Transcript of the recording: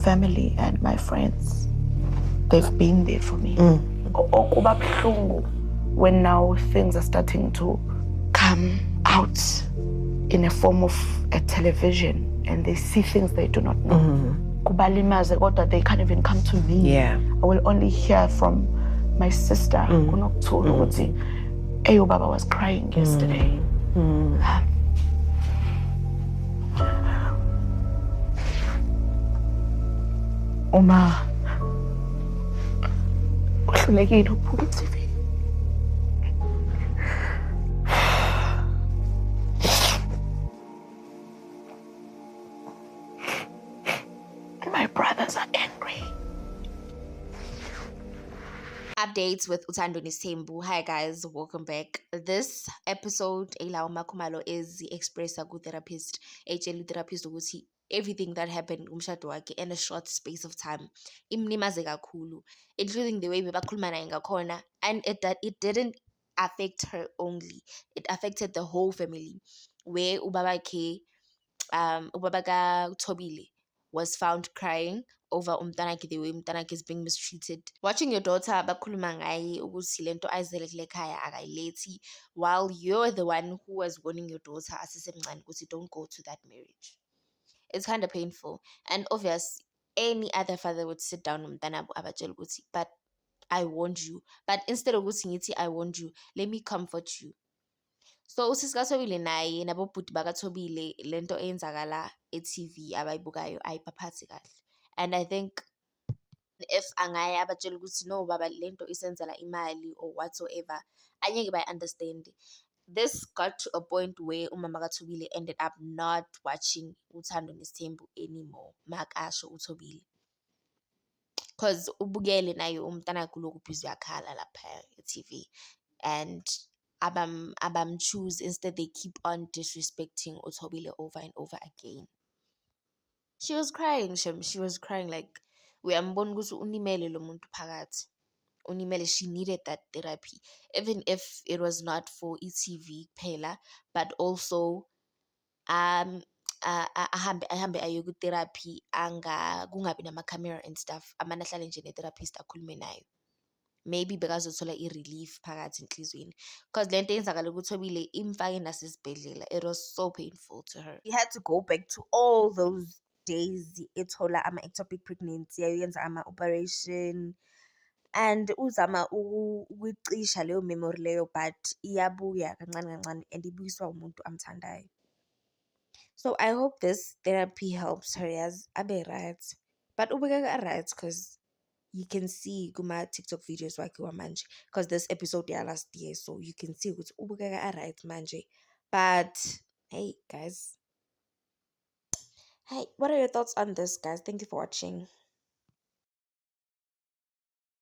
family and my friends, they've been there for me. Okuba buhlungu when now things are starting to come out in a form of a television and they see things they do not know. Kubalimaze kodwa they can't even come to me. Yeah. I will only hear from my sister. Kunokuthula ukuthi, "Eyo baba was crying yesterday." Uma uhlulekile ukubhuka i-TV. My brothers are angry. Updates with Uthando Nisembu. Hi guys, welcome back. This episode, Ela Makumalo is the express therapist, HL therapist ukuthi everything that happened umshado wakhe in a short space of time imlimaze kakhulu, including the way bebakhuluma naye ngakhona, and it didn't affect her only, it affected the whole family, where ubaba ka Thobile was found crying over umntanakhe, the way umntanakhe is being mistreated. Watching your daughter bakhuluma ngaye ukuthi lento ayizele kule khaya akayilethi, while you're the one who was warning your daughter asesemncane ukuthi don't go to that marriage. It's kind of painful. And obvious, any other father would sit down nomntana abatshele ukuthi, but I warned you. But instead of ukuthi ngithi I warned you, let me comfort you. So usisi kaThobile naye nabobhuti bakaThobile lento eyenzakala e-TV abayibukayo ayibaphathi kahle. And I think if angaya abatshela ukuthi no baba lento isenzela imali or whatsoever, angeke bayi-understand. This got to a point where umama kaThobile ended up not watching Uthando Nesithembu anymore, makasho uThobile. Because ubukele naye umntanakhe ulokhu busy uyakhala lapha e-TV, and abam-choose, instead they keep on disrespecting uThobile over and over again. She was crying, Shem. She was crying like, uyambona ukuthi unimele lo muntu phakathi. Unimele, she needed that therapy. Even if it was not for e-TV kuphela, but also ahambe aye ku-therapy, kungabi nama-camera and stuff, amane ahlale nje ne-therapist akhulume nayo. Maybe bekazothola i-relief phakathi enhlizweni, because lento eyenzakala kuThobile imfake nasesibhedlela. It was so painful to her. He had to go back to all those days ethola ama-ectopic pregnancy, yayenza ama-operation, and uzama ukuyicisha leyo memory leyo, but iyabuya kancane kancane and ibuyiswa umuntu amthandayo. So I hope this therapy helps her as abe right. But ubukeka right because you can see kuma TikTok videos wakhe manje, because this episode last year, so you can see ukuthi ubukeka right manje. But hey guys, hey, what are your thoughts on this, guys? Thank you for watching.